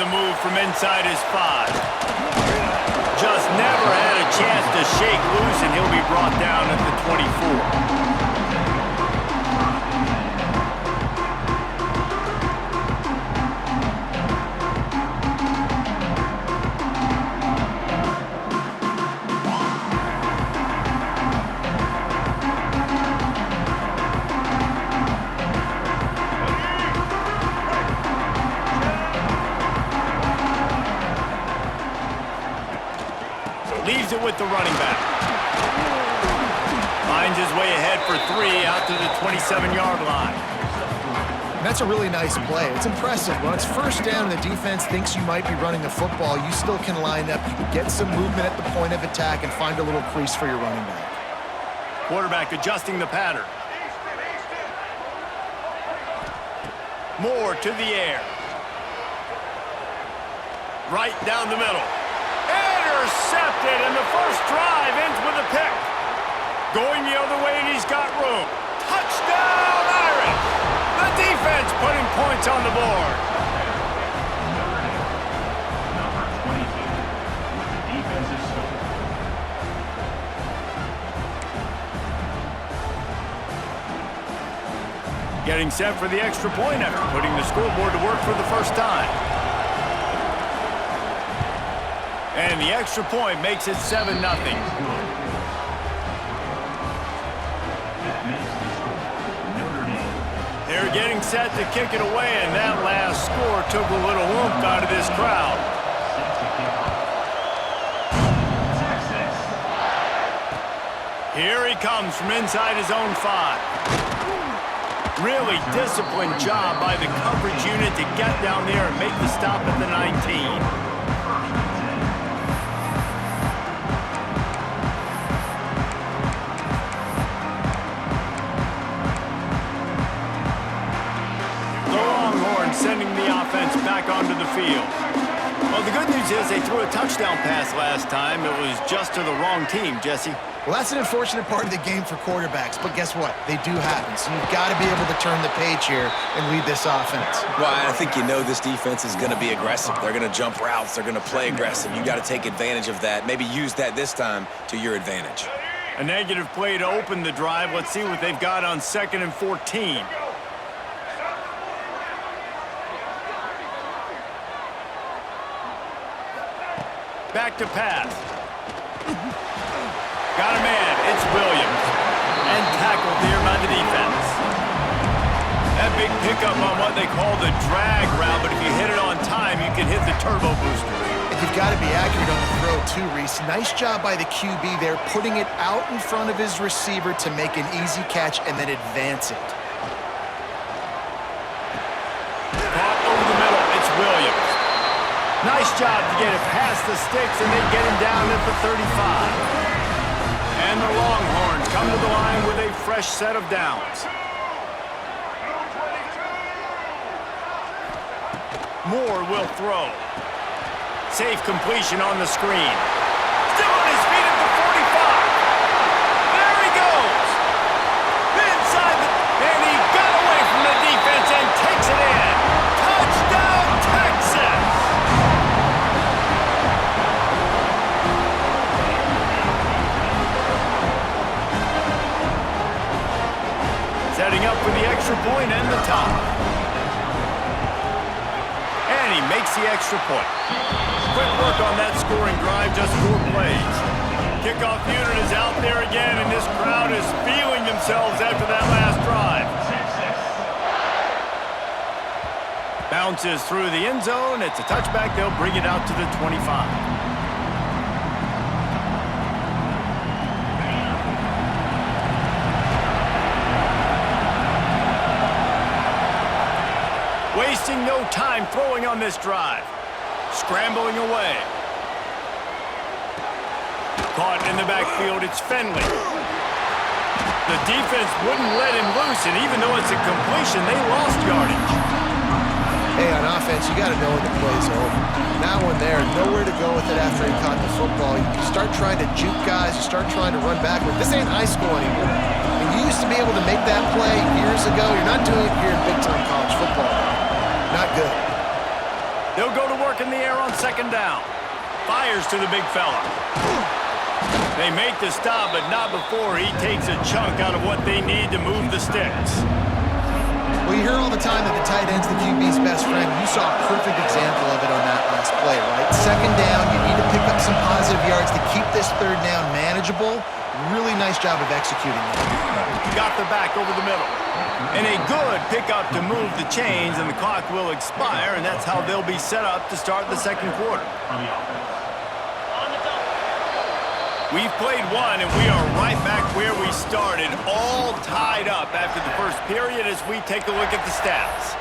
the move from inside his 5. Just never had a chance to shake loose, and he'll be brought down at the 24. Leaves it with the running back. Finds his way ahead for 3 out to the 27-yard line. And that's a really nice play. It's impressive. When it's first down and the defense thinks you might be running the football, you still can line up. You can get some movement at the point of attack and find a little crease for your running back. Quarterback adjusting the pattern. Moore to the air. Right down the middle. Intercepted, and the first drive ends with a pick. Going the other way, and he's got room. Touchdown, Irish! The defense putting points on the board. Getting set for the extra point after putting the scoreboard to work for the first time. And the extra point makes it 7-0. They're getting set to kick it away, and that last score took a little oomph out of this crowd. Here he comes from inside his own 5. Really disciplined job by the coverage unit to get down there and make the stop at the 19. Sending the offense back onto the field. Well, the good news is they threw a touchdown pass last time. It was just to the wrong team, Jesse. Well, that's an unfortunate part of the game for quarterbacks, but guess what? They do happen, so you've got to be able to turn the page here and lead this offense. Well, I think you know this defense is going to be aggressive. They're going to jump routes. They're going to play aggressive. You got to take advantage of that. Maybe use that this time to your advantage. A negative play to open the drive. Let's see what they've got on 2nd and 14. Back to pass. Got a man. It's Williams. And tackled here by the defense. That big pickup on what they call the drag route, but if you hit it on time, you can hit the turbo booster. And you've got to be accurate on the throw too, Reese. Nice job by the QB there, putting it out in front of his receiver to make an easy catch and then advance it. Caught over the middle. It's Williams. Nice job to get it past the sticks, and they get him down at the 35. And the Longhorns come to the line with a fresh set of downs. Moore will throw. Safe completion on the screen. Still on his feet at the 45. There he goes. Inside the... And he got away from the defense and takes it in. Touchdown, Texas! Setting up for the extra point and the top. And he makes the extra point. Quick work on that scoring drive, just 4 plays. Kickoff unit is out there again, and this crowd is feeling themselves after that last drive. Bounces through the end zone. It's a touchback. They'll bring it out to the 25. Wasting no time throwing on this drive. Scrambling away. Caught in the backfield, it's Finley. The defense wouldn't let him loose, and even though it's a completion, they lost yardage. Hey, on offense, you got to know when the play's over. Now when they're nowhere to go with it after he caught the football, you start trying to juke guys, you start trying to run backward. This ain't high school anymore. And you used to be able to make that play years ago. You're not doing it here in big-time college football. Not good. They'll go to work in the air on second down. Fires to the big fella. They make the stop, but not before he takes a chunk out of what they need to move the sticks. Well, you hear all the time that the tight end's the QB's best friend. You saw a perfect example of it on that last play, right? Second down, you need to pick up some positive yards to keep this third down manageable. Really nice job of executing that. Got the back over the middle. And a good pickup to move the chains, and the clock will expire, and that's how they'll be set up to start the second quarter. We've played one, and we are right back where we started, all tied up after the first period as we take a look at the stats.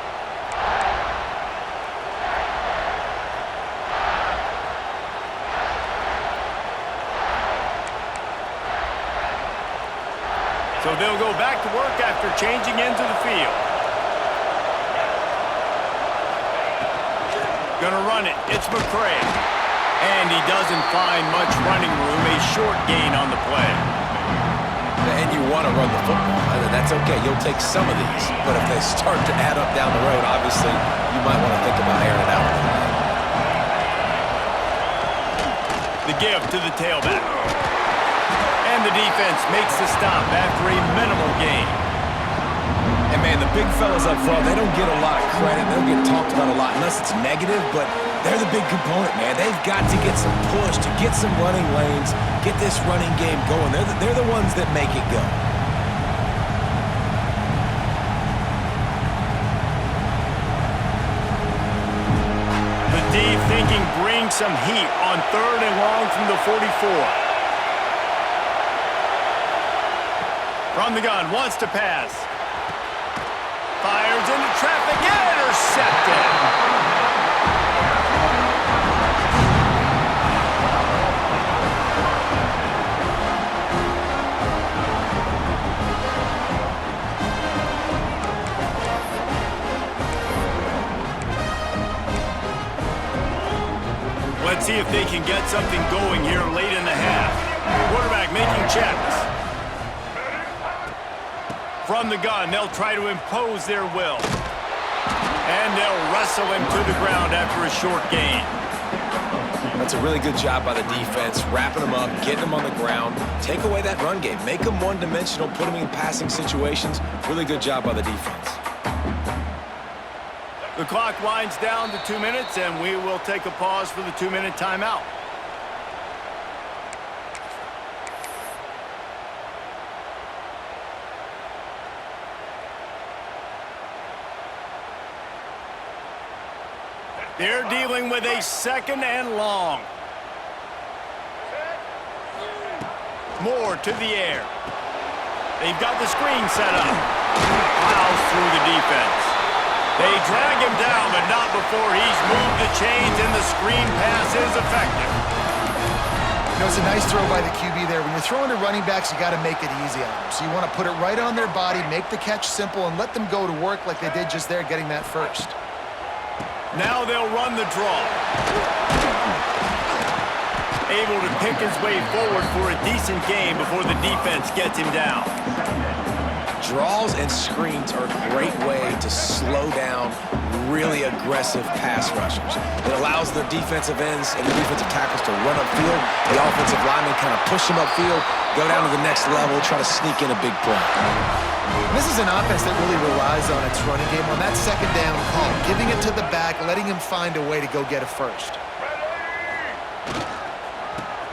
So they'll go back to work after changing into the field. Gonna run it. It's McCray. And he doesn't find much running room. A short gain on the play. And you want to run the football. That's okay. You'll take some of these. But if they start to add up down the road, obviously, you might want to think about airing it out. The give to the tailback. And the defense makes the stop after a minimal gain. And, man, the big fellas up front, they don't get a lot of credit. They don't get talked about a lot unless it's negative, but they're the big component, man. They've got to get some push, to get some running lanes, get this running game going. They're the ones that make it go. The deep thinking brings some heat on third and long from the 44. From the gun, wants to pass. Fires into traffic, intercepted. Let's see if they can get something going here late in the half. Quarterback making checks. From the gun, they'll try to impose their will. And they'll wrestle him to the ground after a short gain. That's a really good job by the defense, wrapping them up, getting them on the ground. Take away that run game. Make them one-dimensional, put them in passing situations. Really good job by the defense. The clock winds down to 2 minutes, and we will take a pause for the 2-minute timeout. They're dealing with a second and long. Moore to the air. They've got the screen set up. Plows through the defense. They drag him down, but not before he's moved the chains, and the screen pass is effective. You know, it's a nice throw by the QB there. When you're throwing to running backs, you got to make it easy on them. So you want to put it right on their body, make the catch simple, and let them go to work like they did just there, getting that first. Now they'll run the draw. Able to pick his way forward for a decent game before the defense gets him down. Draws and screens are a great way to slow down really aggressive pass rushers. It allows the defensive ends and the defensive tackles to run upfield. The offensive linemen kind of push them upfield, go down to the next level, try to sneak in a big play. This is an offense that really relies on its running game, on that second down call, giving it to the back, letting him find a way to go get a first.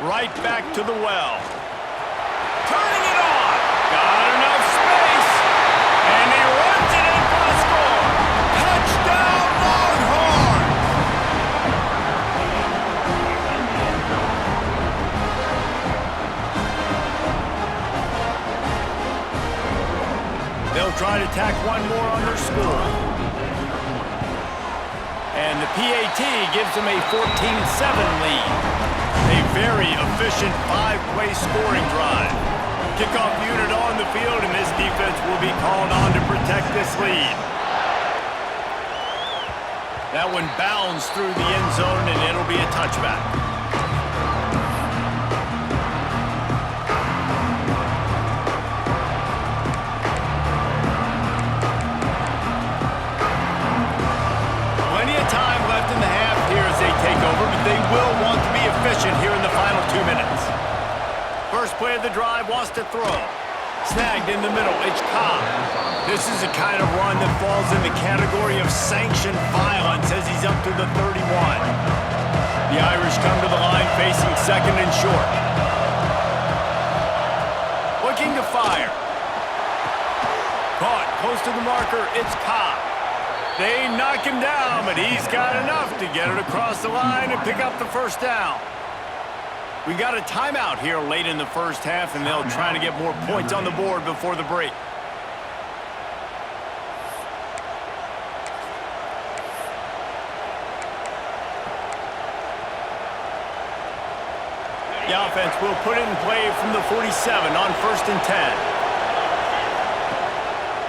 Right back to the well. Turning it on. Got enough space. And he runs it in for the score. Touchdown, Longhorns! They'll try to tack one more on their score. And the PAT gives them a 14-7 lead. A very efficient 5-play scoring drive. Kickoff unit on the field, and this defense will be called on to protect this lead. That one bounds through the end zone, and it'll be a touchback. Plenty of time left in the half play of the drive, wants to throw. Snagged in the middle, it's Cobb. This is a kind of run that falls in the category of sanctioned violence as he's up to the 31. The Irish come to the line facing second and short. Looking to fire. Caught close to the marker, it's Cobb. They knock him down, but he's got enough to get it across the line and pick up the first down. We got a timeout here late in the first half, and they'll try to get more points on the board before the break. The offense will put it in play from the 47 on 1st and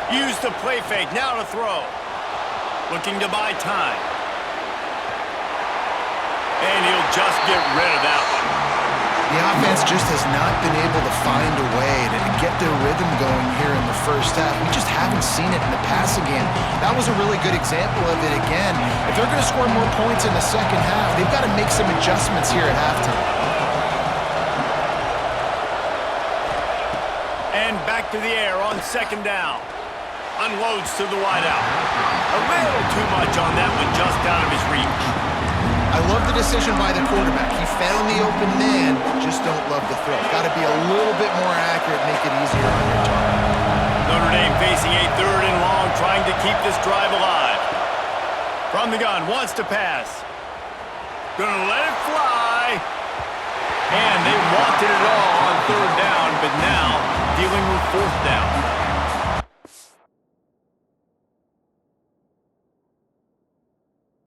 10. Use the play fake, now to throw. Looking to buy time. And he'll just get rid of that one. The offense just has not been able to find a way to get their rhythm going here in the first half. We just haven't seen it in the passing game. That was a really good example of it again. If they're going to score more points in the second half, they've got to make some adjustments here at halftime. And back to the air on 2nd down. Unloads to the wideout. A little too much on that one, just out of his reach. I love the decision by the quarterback. He found the open man, just don't love the throw. Got to be a little bit more accurate, make it easier on your target. Notre Dame facing a 3rd and long, trying to keep this drive alive. From the gun, wants to pass. Gonna let it fly. And they wanted it all on 3rd down, but now dealing with 4th down.